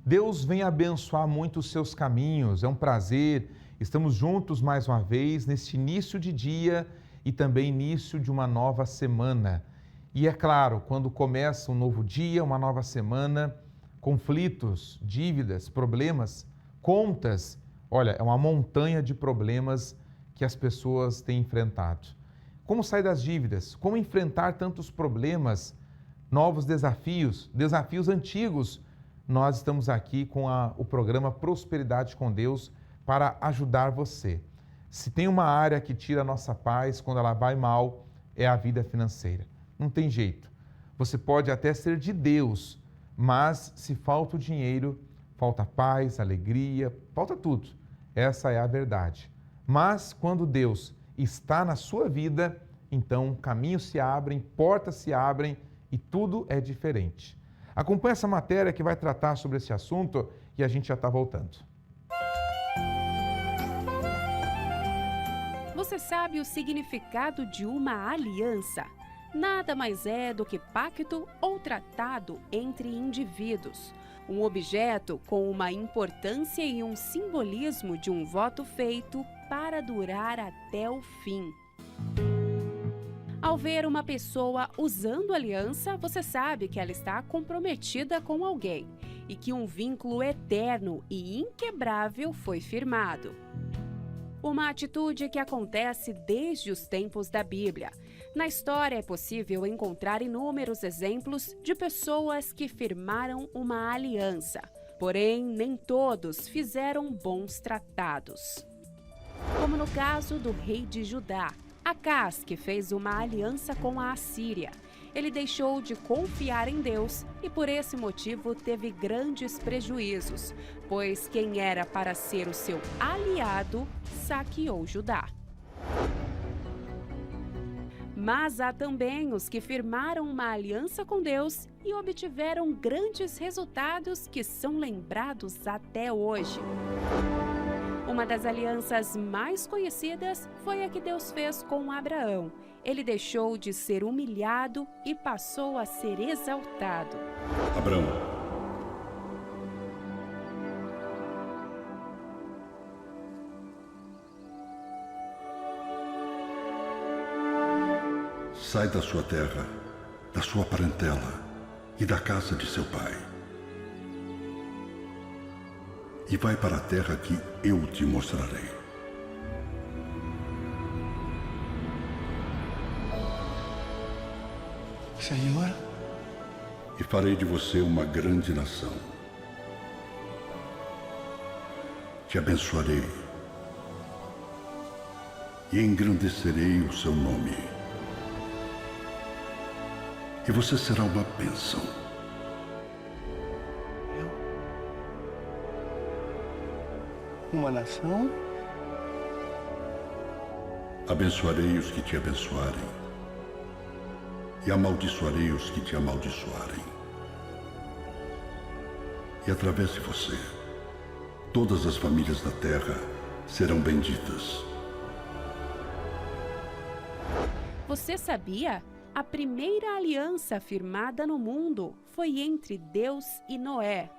Deus vem abençoar muito os seus caminhos. É um prazer. Estamos juntos mais uma vez neste início de dia e também início de uma nova semana. E é claro, quando começa um novo dia, uma nova semana, conflitos, dívidas, problemas, contas, olha, é uma montanha de problemas que as pessoas têm enfrentado. Como sair das dívidas? Como enfrentar tantos problemas, novos desafios, desafios antigos? Nós estamos aqui com o programa Prosperidade com Deus para ajudar você. Se tem uma área que tira a nossa paz quando ela vai mal, é a vida financeira. Não tem jeito. Você pode até ser de Deus, mas se falta o dinheiro, falta paz, alegria, falta tudo. Essa é a verdade. Mas quando Deus está na sua vida, então caminhos se abrem, portas se abrem e tudo é diferente. Acompanhe essa matéria que vai tratar sobre esse assunto e a gente já está voltando. Você sabe o significado de uma aliança? Nada mais é do que pacto ou tratado entre indivíduos. Um objeto com uma importância e um simbolismo de um voto feito para durar até o fim. Ao ver uma pessoa usando aliança, você sabe que ela está comprometida com alguém e que um vínculo eterno e inquebrável foi firmado. Uma atitude que acontece desde os tempos da Bíblia. Na história é possível encontrar inúmeros exemplos de pessoas que firmaram uma aliança, porém nem todos fizeram bons tratados. Como no caso do rei de Judá, Acás, que fez uma aliança com a Assíria. Ele deixou de confiar em Deus e por esse motivo teve grandes prejuízos, pois quem era para ser o seu aliado saqueou Judá. Mas há também os que firmaram uma aliança com Deus e obtiveram grandes resultados que são lembrados até hoje. Uma das alianças mais conhecidas foi a que Deus fez com Abraão. Ele deixou de ser humilhado e passou a ser exaltado. Abraão, sai da sua terra, da sua parentela e da casa de seu pai. E vai para a terra que eu te mostrarei. Senhor? E farei de você uma grande nação. Te abençoarei e engrandecerei o seu nome. E você será uma bênção. Uma nação? Abençoarei os que te abençoarem e amaldiçoarei os que te amaldiçoarem. E através de você, todas as famílias da terra serão benditas. Você sabia? A primeira aliança firmada no mundo foi entre Deus e Noé.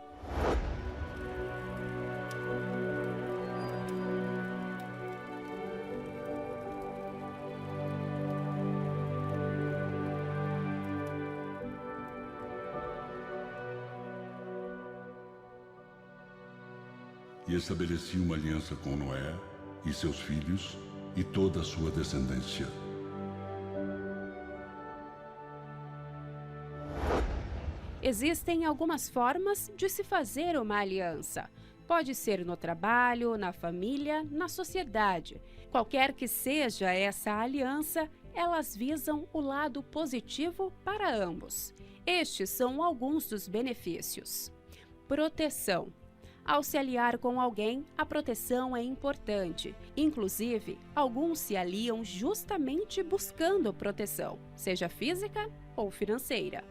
E estabeleci uma aliança com Noé e seus filhos e toda a sua descendência. Existem algumas formas de se fazer uma aliança. Pode ser no trabalho, na família, na sociedade. Qualquer que seja essa aliança, elas visam o lado positivo para ambos. Estes são alguns dos benefícios. Proteção. Ao se aliar com alguém, a proteção é importante. Inclusive, alguns se aliam justamente buscando proteção, seja física ou financeira.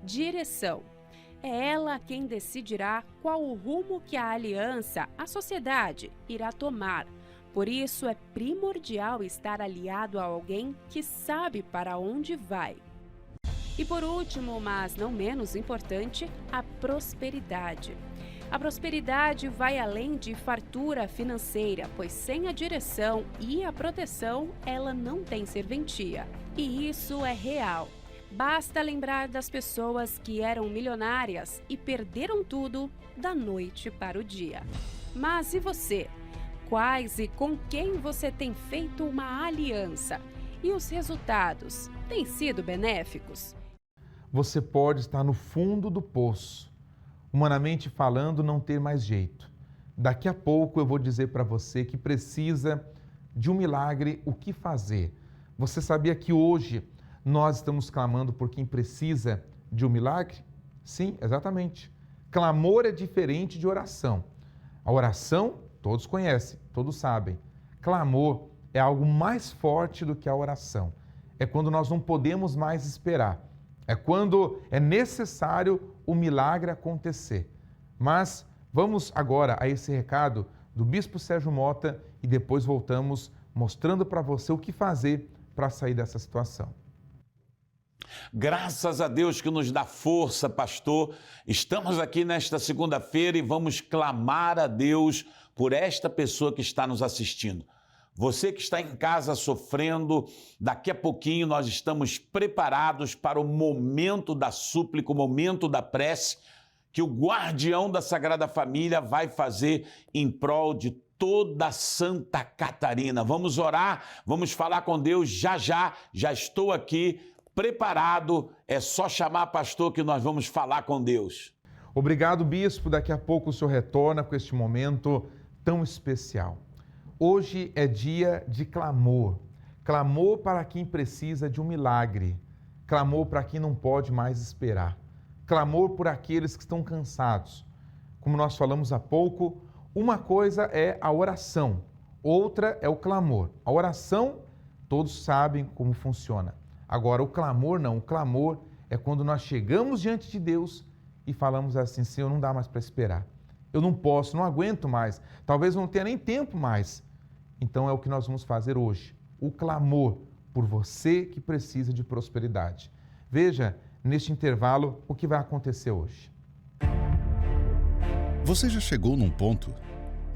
Direção. É ela quem decidirá qual o rumo que a aliança, a sociedade, irá tomar. Por isso, é primordial estar aliado a alguém que sabe para onde vai. E por último, mas não menos importante, a prosperidade. A prosperidade vai além de fartura financeira, pois sem a direção e a proteção, ela não tem serventia. E isso é real. Basta lembrar das pessoas que eram milionárias e perderam tudo da noite para o dia. Mas e você? Quais e com quem você tem feito uma aliança? E os resultados têm sido benéficos? Você pode estar no fundo do poço. Humanamente falando, não ter mais jeito. Daqui a pouco eu vou dizer para você que precisa de um milagre, o que fazer. Você sabia que hoje nós estamos clamando por quem precisa de um milagre? Sim, exatamente. Clamor é diferente de oração. A oração, todos conhecem, todos sabem. Clamor é algo mais forte do que a oração. É quando nós não podemos mais esperar. É quando é necessário o milagre acontecer. Mas vamos agora a esse recado do Bispo Sérgio Mota e depois voltamos mostrando para você o que fazer para sair dessa situação. Graças a Deus que nos dá força, pastor. Estamos aqui nesta segunda-feira e vamos clamar a Deus por esta pessoa que está nos assistindo. Você que está em casa sofrendo, daqui a pouquinho nós estamos preparados para o momento da súplica, o momento da prece, que o guardião da Sagrada Família vai fazer em prol de toda Santa Catarina. Vamos orar, vamos falar com Deus já estou aqui preparado, é só chamar pastor que nós vamos falar com Deus. Obrigado, bispo. Daqui a pouco o senhor retorna com este momento tão especial. Hoje é dia de clamor. Clamor para quem precisa de um milagre. Clamor para quem não pode mais esperar. Clamor por aqueles que estão cansados. Como nós falamos há pouco, uma coisa é a oração, outra é o clamor. A oração, todos sabem como funciona. Agora, o clamor não. O clamor é quando nós chegamos diante de Deus e falamos assim: Senhor, não dá mais para esperar. Eu não posso, não aguento mais. Talvez não tenha nem tempo mais. Então é o que nós vamos fazer hoje. O clamor por você que precisa de prosperidade. Veja, neste intervalo, o que vai acontecer hoje. Você já chegou num ponto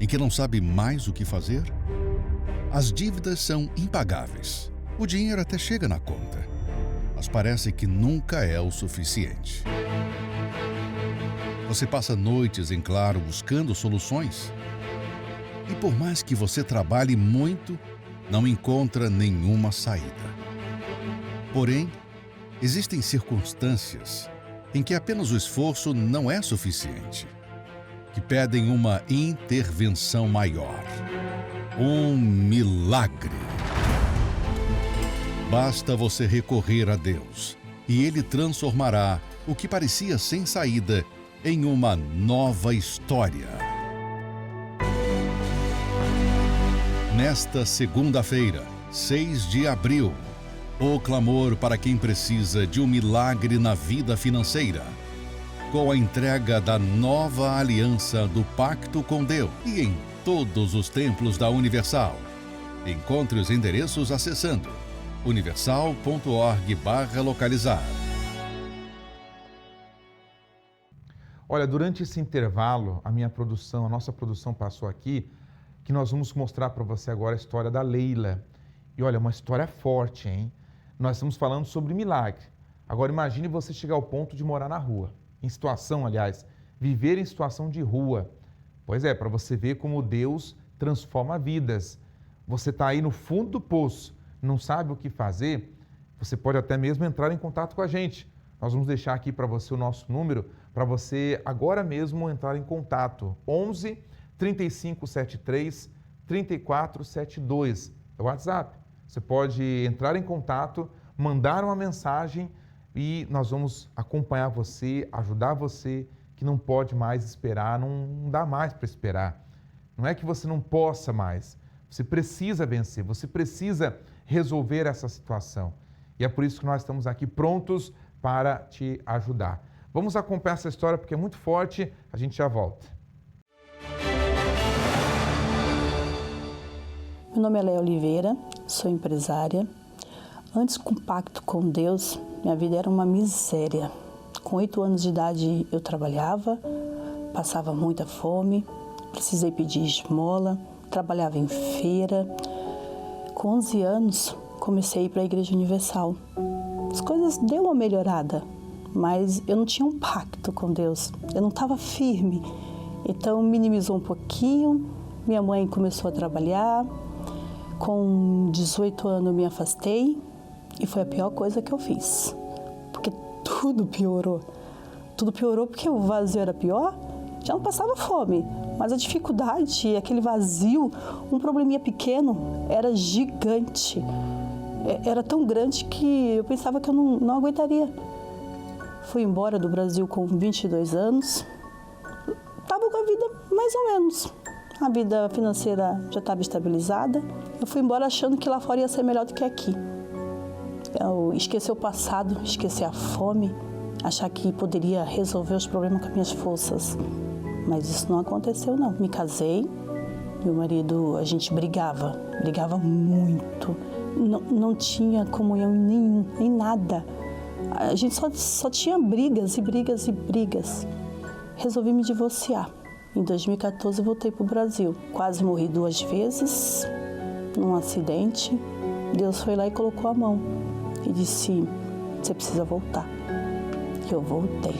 em que não sabe mais o que fazer? As dívidas são impagáveis. O dinheiro até chega na conta, mas parece que nunca é o suficiente. Você passa noites em claro buscando soluções. E por mais que você trabalhe muito, não encontra nenhuma saída. Porém, existem circunstâncias em que apenas o esforço não é suficiente, que pedem uma intervenção maior. Um milagre. Basta você recorrer a Deus e Ele transformará o que parecia sem saída em uma nova história. Nesta segunda-feira, 6 de abril, o clamor para quem precisa de um milagre na vida financeira, com a entrega da nova aliança do Pacto com Deus e em todos os templos da Universal. Encontre os endereços acessando universal.org/localizar. Olha, durante esse intervalo, a nossa produção passou aqui, que nós vamos mostrar para você agora a história da Leila. E olha, uma história forte, hein? Nós estamos falando sobre milagre. Agora imagine você chegar ao ponto de morar na rua. Viver em situação de rua. Pois é, para você ver como Deus transforma vidas. Você está aí no fundo do poço, não sabe o que fazer, você pode até mesmo entrar em contato com a gente. Nós vamos deixar aqui para você o nosso número, para você agora mesmo entrar em contato. 11 3573 3472. É o WhatsApp. Você pode entrar em contato, mandar uma mensagem e nós vamos acompanhar você, ajudar você que não pode mais esperar, não dá mais para esperar. Não é que você não possa mais, você precisa vencer, você precisa resolver essa situação. E é por isso que nós estamos aqui prontos para te ajudar. Vamos acompanhar essa história porque é muito forte, a gente já volta. Meu nome é Léa Oliveira, sou empresária. Antes, com o pacto com Deus, minha vida era uma miséria. Com 8 anos de idade eu trabalhava, passava muita fome, precisei pedir esmola, trabalhava em feira. Com 11 anos, comecei a ir para a Igreja Universal. As coisas deu uma melhorada, mas eu não tinha um pacto com Deus, eu não estava firme. Então minimizou um pouquinho, minha mãe começou a trabalhar, com 18 anos eu me afastei e foi a pior coisa que eu fiz, porque tudo piorou. Tudo piorou porque o vazio era pior, já não passava fome, mas a dificuldade, aquele vazio, um probleminha pequeno, era gigante. Era tão grande que eu pensava que eu não aguentaria. Fui embora do Brasil com 22 anos. Estava com a vida mais ou menos. A vida financeira já estava estabilizada. Eu fui embora achando que lá fora ia ser melhor do que aqui. Eu esqueci o passado, esqueci a fome, achar que poderia resolver os problemas com as minhas forças. Mas isso não aconteceu, não. Me casei, meu marido, a gente brigava muito. Não tinha comunhão em nada. A gente só tinha brigas e brigas e brigas. Resolvi me divorciar. Em 2014 voltei para o Brasil. Quase morri 2 vezes num acidente. Deus foi lá e colocou a mão e disse: você precisa voltar. E eu voltei.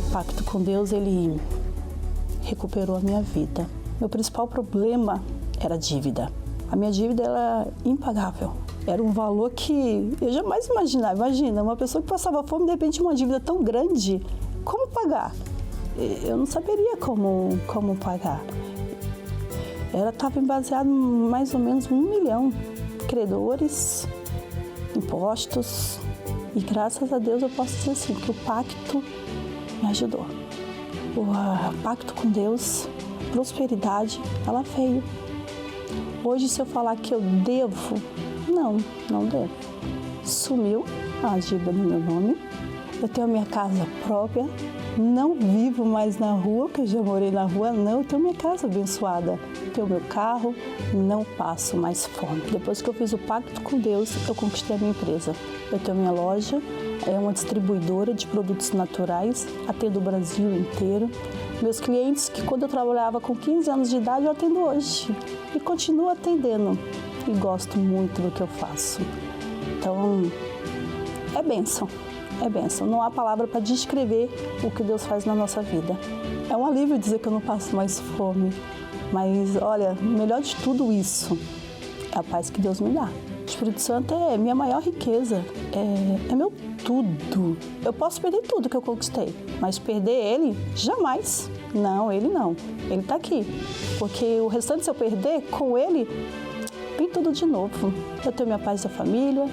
O pacto com Deus, ele recuperou a minha vida. Meu principal problema era a dívida. A minha dívida era impagável. Era um valor que eu jamais imaginava. Imagina, uma pessoa que passava fome, de repente uma dívida tão grande, como pagar? Eu não saberia como pagar. Ela estava baseada em mais ou menos 1 milhão. Credores, impostos. E graças a Deus eu posso dizer assim, que o pacto me ajudou. O pacto com Deus, prosperidade, ela veio. Hoje, se eu falar que eu devo, não devo. Sumiu a dívida no meu nome. Eu tenho a minha casa própria. Não vivo mais na rua, porque eu já morei na rua, não. Eu tenho minha casa abençoada. Tenho meu carro, não passo mais fome. Depois que eu fiz o pacto com Deus, eu conquistei a minha empresa. Eu tenho minha loja, é uma distribuidora de produtos naturais, atendo o Brasil inteiro. Meus clientes, que quando eu trabalhava com 15 anos de idade, eu atendo hoje. E continuo atendendo. E gosto muito do que eu faço. Então, é bênção. É bênção. Não há palavra para descrever o que Deus faz na nossa vida. É um alívio dizer que eu não passo mais fome. Mas, olha, melhor de tudo isso é a paz que Deus me dá. O Espírito Santo é minha maior riqueza. É meu tudo. Eu posso perder tudo que eu conquistei, mas perder ele, jamais. Não, ele não. Ele está aqui. Porque o restante, se eu perder, com ele, vem tudo de novo. Eu tenho minha paz da família,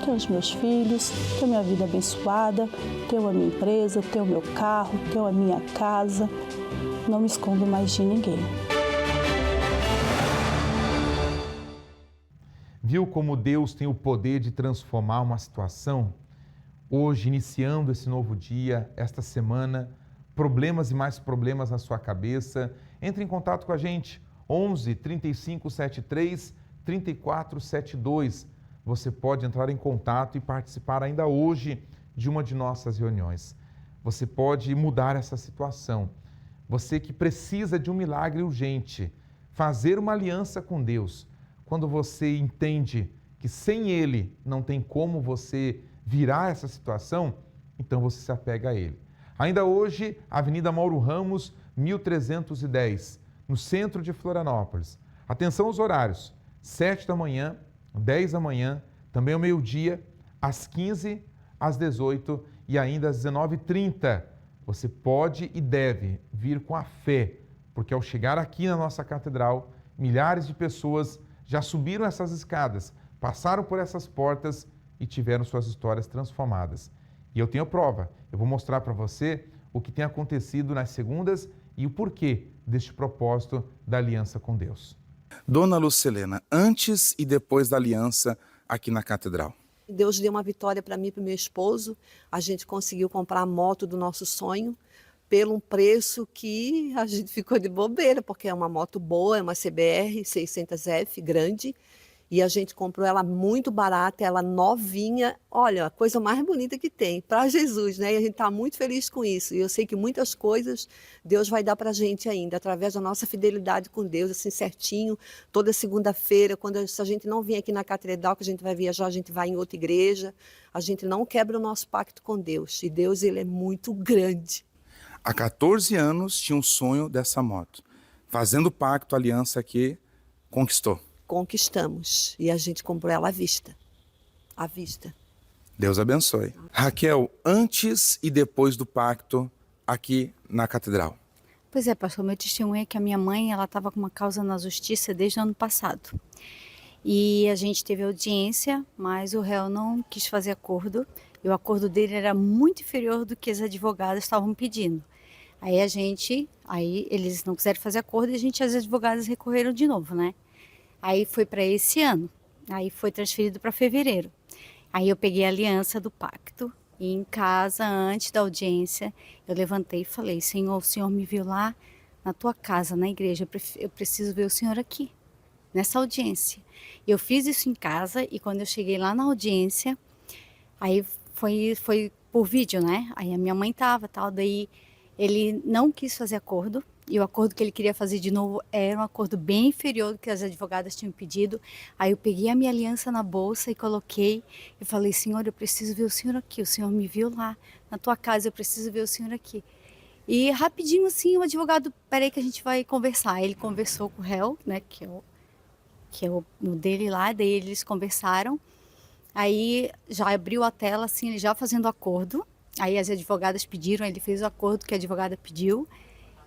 tenho os meus filhos, tenho minha vida abençoada, tenho a minha empresa, tenho o meu carro, tenho a minha casa. Não me escondo mais de ninguém. Viu como Deus tem o poder de transformar uma situação? Hoje, iniciando esse novo dia, esta semana, problemas e mais problemas na sua cabeça, entre em contato com a gente, 11 35 73 34 72. Você pode entrar em contato e participar ainda hoje de uma de nossas reuniões. Você pode mudar essa situação. Você que precisa de um milagre urgente, fazer uma aliança com Deus. Quando você entende que sem Ele não tem como você virar essa situação, então você se apega a Ele. Ainda hoje, Avenida Mauro Ramos, 1310, no centro de Florianópolis. Atenção aos horários, 7 da manhã, 10 da manhã, também ao meio-dia, às 15, às 18 e ainda às 19h30. Você pode e deve vir com a fé, porque ao chegar aqui na nossa catedral, milhares de pessoas já subiram essas escadas, passaram por essas portas e tiveram suas histórias transformadas. E eu tenho prova, eu vou mostrar para você o que tem acontecido nas segundas e o porquê deste propósito da aliança com Deus. Dona Lucilena, antes e depois da aliança aqui na catedral. Deus deu uma vitória para mim e para o meu esposo. A gente conseguiu comprar a moto do nosso sonho pelo um preço que a gente ficou de bobeira, porque é uma moto boa, é uma CBR 600F, grande, E a gente comprou ela muito barata, ela novinha. Olha, a coisa mais bonita que tem para Jesus, né? E a gente está muito feliz com isso. E eu sei que muitas coisas Deus vai dar para a gente ainda, através da nossa fidelidade com Deus, assim certinho. Toda segunda-feira, se a gente não vir aqui na Catedral, que a gente vai viajar, a gente vai em outra igreja. A gente não quebra o nosso pacto com Deus. E Deus, ele é muito grande. Há 14 anos tinha um sonho dessa moto. Fazendo pacto, aliança que conquistou. Conquistamos. E a gente comprou ela à vista. À vista. Deus abençoe. Raquel, antes e depois do pacto aqui na Catedral. Pois é, pastor, meu testemunho é que a minha mãe, ela estava com uma causa na justiça desde o ano passado. E a gente teve audiência, mas o réu não quis fazer acordo. E o acordo dele era muito inferior do que as advogadas estavam pedindo. Aí eles não quiseram fazer acordo e as advogadas recorreram de novo, né? Aí foi para esse ano, aí foi transferido para fevereiro. Aí eu peguei a aliança do pacto e em casa, antes da audiência, eu levantei e falei: Senhor, o Senhor me viu lá na tua casa, na igreja, eu preciso ver o Senhor aqui, nessa audiência. Eu fiz isso em casa e quando eu cheguei lá na audiência, aí foi por vídeo, né? Aí a minha mãe tava, tal, daí ele não quis fazer acordo. E o acordo que ele queria fazer de novo era um acordo bem inferior do que as advogadas tinham pedido. Aí eu peguei a minha aliança na bolsa e coloquei. E falei: Senhor, eu preciso ver o Senhor aqui. O Senhor me viu lá na tua casa, eu preciso ver o Senhor aqui. E rapidinho assim, o advogado: peraí que a gente vai conversar. Ele conversou com o réu, né, que é o dele lá. Daí eles conversaram. Aí já abriu a tela, assim, ele já fazendo acordo. Aí as advogadas pediram, ele fez o acordo que a advogada pediu.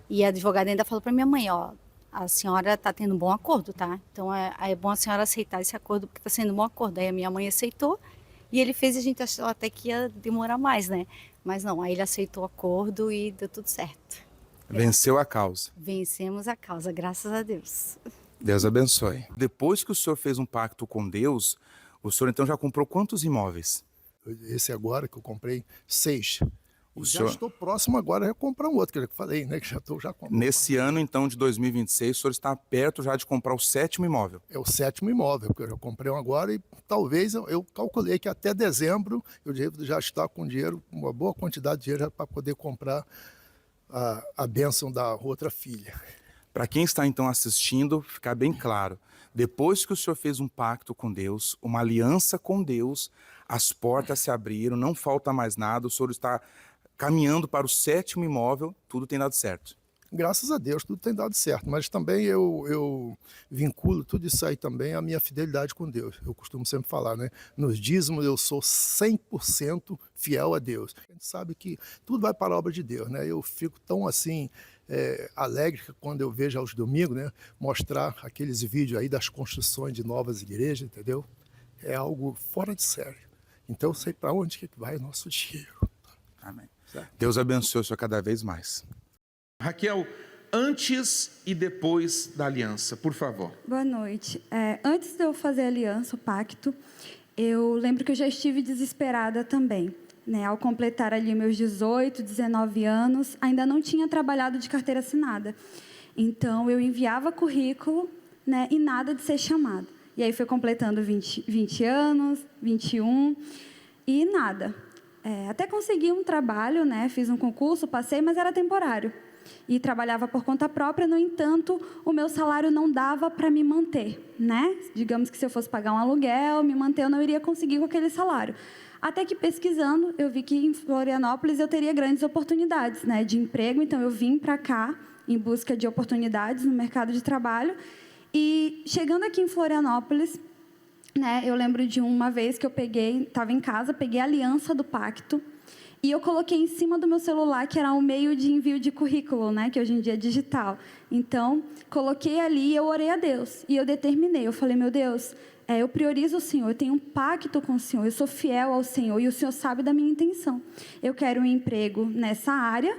E a advogada ainda falou para minha mãe: ó, a senhora está tendo um bom acordo, tá? Então é bom a senhora aceitar esse acordo porque está sendo um bom acordo. Aí a minha mãe aceitou e ele fez, a gente achou até que ia demorar mais, né? Mas não, aí ele aceitou o acordo e deu tudo certo. Venceu a causa. Vencemos a causa, graças a Deus. Deus abençoe. Depois que o senhor fez um pacto com Deus, o senhor então já comprou quantos imóveis? Esse agora que eu comprei, 6. Já estou próximo agora a comprar um outro, que eu falei, né? Que já comprando. Nesse ano, então, de 2026, o senhor está perto já de comprar o 7º imóvel. É o 7º imóvel, que eu já comprei um agora e talvez eu calculei que até dezembro eu devo já estar com dinheiro, uma boa quantidade de dinheiro para poder comprar a bênção da outra filha. Para quem está então assistindo, ficar bem claro, depois que o senhor fez um pacto com Deus, uma aliança com Deus, as portas se abriram, não falta mais nada, o senhor está caminhando para o 7º imóvel, tudo tem dado certo. Graças a Deus, tudo tem dado certo, mas também eu vinculo tudo isso aí também à minha fidelidade com Deus. Eu costumo sempre falar, né? Nos dízimos eu sou 100% fiel a Deus. A gente sabe que tudo vai para a obra de Deus, né? Eu fico tão assim alegre quando eu vejo aos domingos, né? Mostrar aqueles vídeos aí das construções de novas igrejas, entendeu? É algo fora de série. Então eu sei para onde que vai o nosso dinheiro. Amém. Deus abençoe o senhor cada vez mais. Raquel, antes e depois da aliança, por favor. Boa noite. Antes de eu fazer a aliança, o pacto, eu lembro que eu já estive desesperada também. Né? Ao completar ali meus 18, 19 anos, ainda não tinha trabalhado de carteira assinada. Então, eu enviava currículo, né, e nada de ser chamada. E aí foi completando 20 anos, 21, e nada. Até consegui um trabalho, né? Fiz um concurso, passei, mas era temporário. E trabalhava por conta própria, no entanto, o meu salário não dava para me manter, né? Digamos que se eu fosse pagar um aluguel, me manter, eu não iria conseguir com aquele salário. Até que, pesquisando, eu vi que em Florianópolis eu teria grandes oportunidades, né, de emprego. Então, eu vim para cá em busca de oportunidades no mercado de trabalho. E, chegando aqui em Florianópolis, né, eu lembro de uma vez que eu estava em casa, peguei a aliança do pacto e eu coloquei em cima do meu celular, que era um meio de envio de currículo, né, que hoje em dia é digital. Então, coloquei ali e eu orei a Deus. E eu determinei, eu falei: meu Deus, eu priorizo o Senhor, eu tenho um pacto com o Senhor, eu sou fiel ao Senhor e o Senhor sabe da minha intenção. Eu quero um emprego nessa área,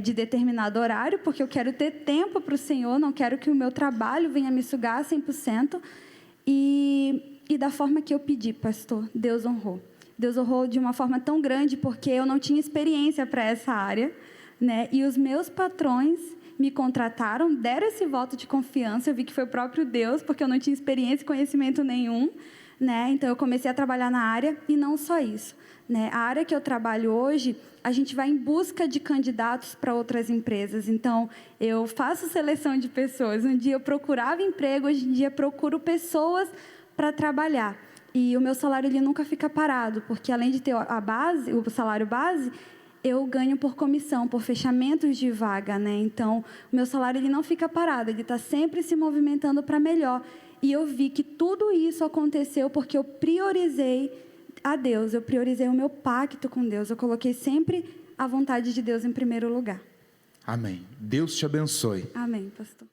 de determinado horário, porque eu quero ter tempo para o Senhor, não quero que o meu trabalho venha me sugar 100%. E da forma que eu pedi, pastor, Deus honrou. Deus honrou de uma forma tão grande, porque eu não tinha experiência para essa área, né? E os meus patrões me contrataram, deram esse voto de confiança. Eu vi que foi o próprio Deus, porque eu não tinha experiência e conhecimento nenhum, né? Então, eu comecei a trabalhar na área e não só isso, né? A área que eu trabalho hoje, a gente vai em busca de candidatos para outras empresas. Então, eu faço seleção de pessoas. Um dia eu procurava emprego, hoje em dia procuro pessoas para trabalhar. E o meu salário ele nunca fica parado, porque além de ter a base, o salário base, eu ganho por comissão, por fechamentos de vaga, né? Então, o meu salário ele não fica parado, ele está sempre se movimentando para melhor. E eu vi que tudo isso aconteceu porque eu priorizei a Deus, eu priorizei o meu pacto com Deus, eu coloquei sempre a vontade de Deus em primeiro lugar. Amém. Deus te abençoe. Amém, pastor.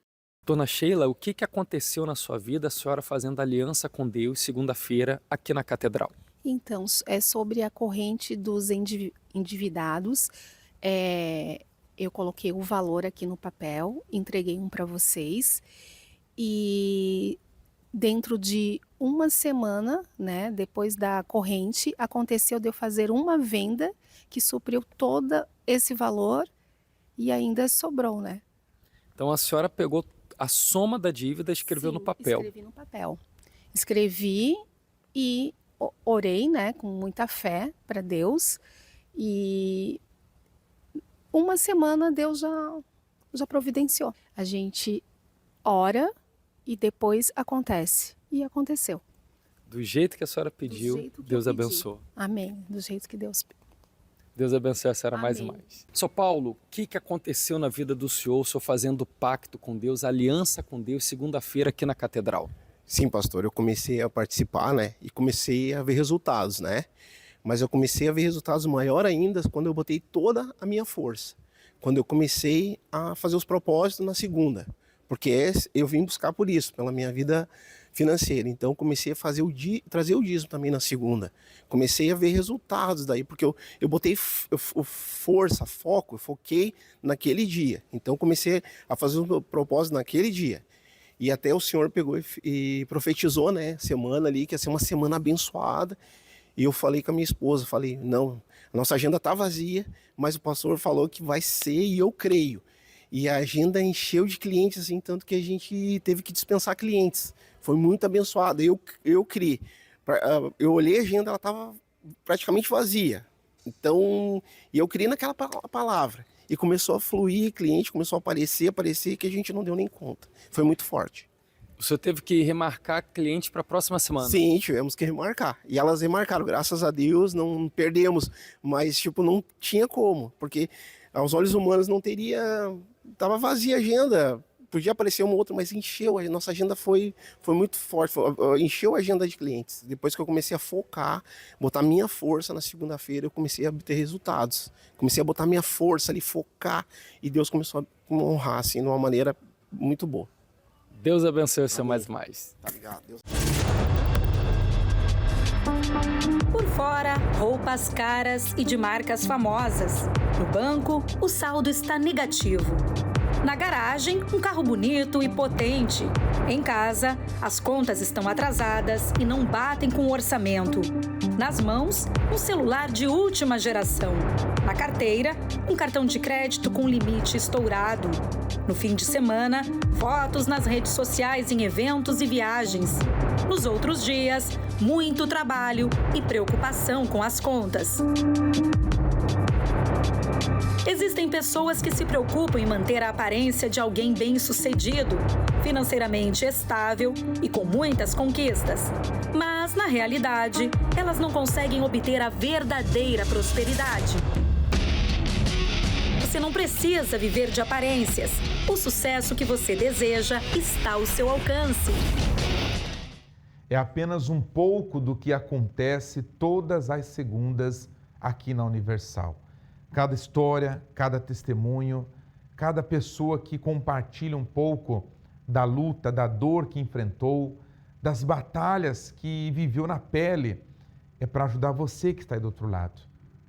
Dona Sheila, o que aconteceu na sua vida, a senhora fazendo aliança com Deus segunda-feira aqui na Catedral? Então, é sobre a corrente dos endividados. Eu coloquei o valor aqui no papel, entreguei um para vocês e dentro de uma semana, né, depois da corrente, aconteceu de eu fazer uma venda que supriu todo esse valor e ainda sobrou, né? Então a senhora pegou a soma da dívida e escreveu no papel. Escrevi no papel. Escrevi e orei, né, com muita fé para Deus. E uma semana Deus já providenciou. A gente ora e depois acontece. E aconteceu. Do jeito que a senhora pediu, Deus abençoou. Amém. Do jeito que Deus pediu. Deus abençoe a senhora mais e Amém. mais. Sr. Paulo, o que aconteceu na vida do senhor, o senhor fazendo pacto com Deus, aliança com Deus, segunda-feira aqui na Catedral? Sim, pastor, eu comecei a participar, né, e comecei a ver resultados, né, mas eu comecei a ver resultados maior ainda quando eu botei toda a minha força, quando eu comecei a fazer os propósitos na segunda, porque eu vim buscar por isso, pela minha vida financeira. Então comecei a fazer trazer o dízimo também na segunda. Comecei a ver resultados daí, porque eu botei força, foco, eu foquei naquele dia. Então comecei a fazer o propósito naquele dia. E até o Senhor pegou e profetizou, né, semana ali, que ia ser uma semana abençoada. E eu falei com a minha esposa, falei, não, a nossa agenda tá vazia, mas o pastor falou que vai ser e eu creio. E a agenda encheu de clientes, assim, tanto que a gente teve que dispensar clientes. Foi muito abençoado. Eu criei. Eu olhei a agenda, ela estava praticamente vazia. Então, e eu criei naquela palavra. E começou a fluir, cliente começou a aparecer, que a gente não deu nem conta. Foi muito forte. O senhor teve que remarcar cliente para a próxima semana? Sim, tivemos que remarcar. E elas remarcaram, graças a Deus, não perdemos. Mas, tipo, não tinha como. Porque aos olhos humanos não teria... Tava vazia a agenda. Podia aparecer uma outra, mas encheu. A nossa agenda foi muito forte. Encheu a agenda de clientes. Depois que eu comecei a focar, botar minha força na segunda-feira, eu comecei a obter resultados. Comecei a botar minha força ali, focar. E Deus começou a me honrar, assim, de uma maneira muito boa. Deus abençoe o seu mais. Tá ligado? Deus... Por fora, roupas caras e de marcas famosas. No banco, o saldo está negativo. Na garagem, um carro bonito e potente. Em casa, as contas estão atrasadas e não batem com o orçamento. Nas mãos, um celular de última geração. Na carteira, um cartão de crédito com limite estourado. No fim de semana, fotos nas redes sociais em eventos e viagens. Nos outros dias, muito trabalho e preocupação com as contas. Existem pessoas que se preocupam em manter a aparência de alguém bem-sucedido, financeiramente estável e com muitas conquistas. Mas, na realidade, elas não conseguem obter a verdadeira prosperidade. Você não precisa viver de aparências. O sucesso que você deseja está ao seu alcance. É apenas um pouco do que acontece todas as segundas aqui na Universal. Cada história, cada testemunho, cada pessoa que compartilha um pouco da luta, da dor que enfrentou, das batalhas que viveu na pele, é para ajudar você que está aí do outro lado.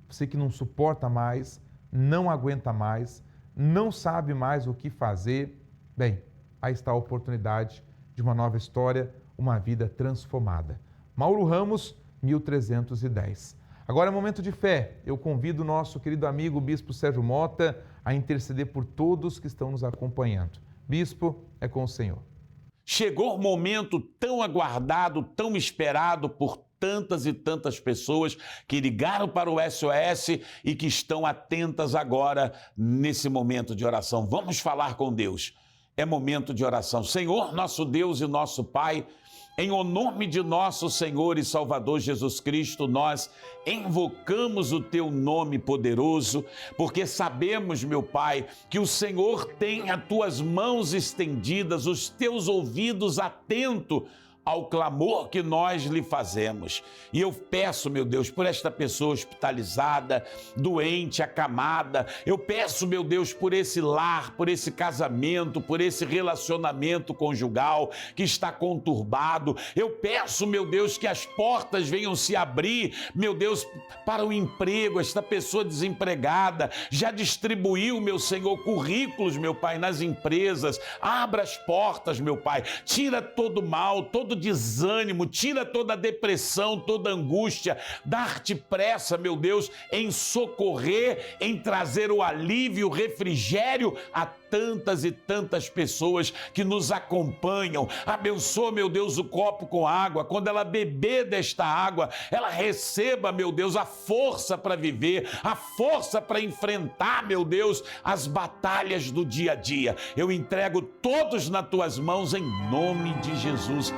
Você que não suporta mais, não aguenta mais, não sabe mais o que fazer. Bem, aí está a oportunidade de uma nova história, uma vida transformada. Mauro Ramos, 1310. Agora é momento de fé. Eu convido o nosso querido amigo Bispo Sérgio Mota a interceder por todos que estão nos acompanhando. Bispo, é com o senhor. Chegou o momento tão aguardado, tão esperado por tantas e tantas pessoas que ligaram para o SOS e que estão atentas agora nesse momento de oração. Vamos falar com Deus. É momento de oração. Senhor, nosso Deus e nosso Pai, em o nome de nosso Senhor e Salvador Jesus Cristo, nós invocamos o Teu nome poderoso, porque sabemos, meu Pai, que o Senhor tem as Tuas mãos estendidas, os Teus ouvidos atentos ao clamor que nós lhe fazemos. E eu peço, meu Deus, por esta pessoa hospitalizada, doente, acamada, eu peço, meu Deus, por esse lar, por esse casamento, por esse relacionamento conjugal que está conturbado. Eu peço, meu Deus, que as portas venham se abrir, meu Deus, para o emprego. Esta pessoa desempregada já distribuiu, meu Senhor, currículos, meu Pai, nas empresas. Abra as portas, meu Pai, tira todo o mal, todo desânimo, tira toda a depressão, toda a angústia, dar-te pressa, meu Deus, em socorrer, em trazer o alívio, o refrigério a tantas e tantas pessoas que nos acompanham. Abençoa, meu Deus, o copo com água. Quando ela beber desta água, ela receba, meu Deus, a força para viver, a força para enfrentar, meu Deus, as batalhas do dia a dia. Eu entrego todos nas tuas mãos em nome de Jesus.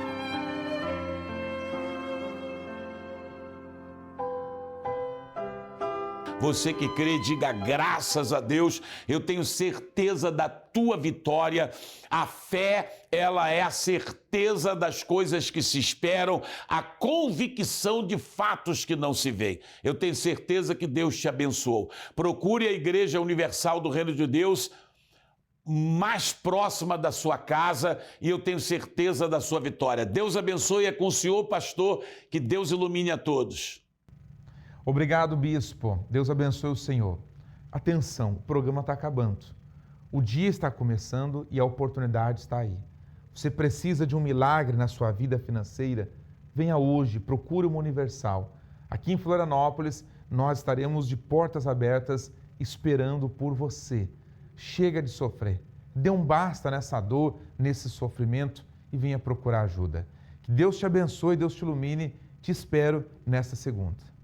Você que crê, diga graças a Deus, eu tenho certeza da tua vitória. A fé, ela é a certeza das coisas que se esperam, a convicção de fatos que não se veem. Eu tenho certeza que Deus te abençoou. Procure a Igreja Universal do Reino de Deus mais próxima da sua casa e eu tenho certeza da sua vitória. Deus abençoe, é com o senhor, pastor, que Deus ilumine a todos. Obrigado, bispo. Deus abençoe o senhor. Atenção, o programa está acabando. O dia está começando e a oportunidade está aí. Você precisa de um milagre na sua vida financeira? Venha hoje, procure uma Universal. Aqui em Florianópolis, nós estaremos de portas abertas esperando por você. Chega de sofrer. Dê um basta nessa dor, nesse sofrimento e venha procurar ajuda. Que Deus te abençoe, Deus te ilumine. Te espero nesta segunda.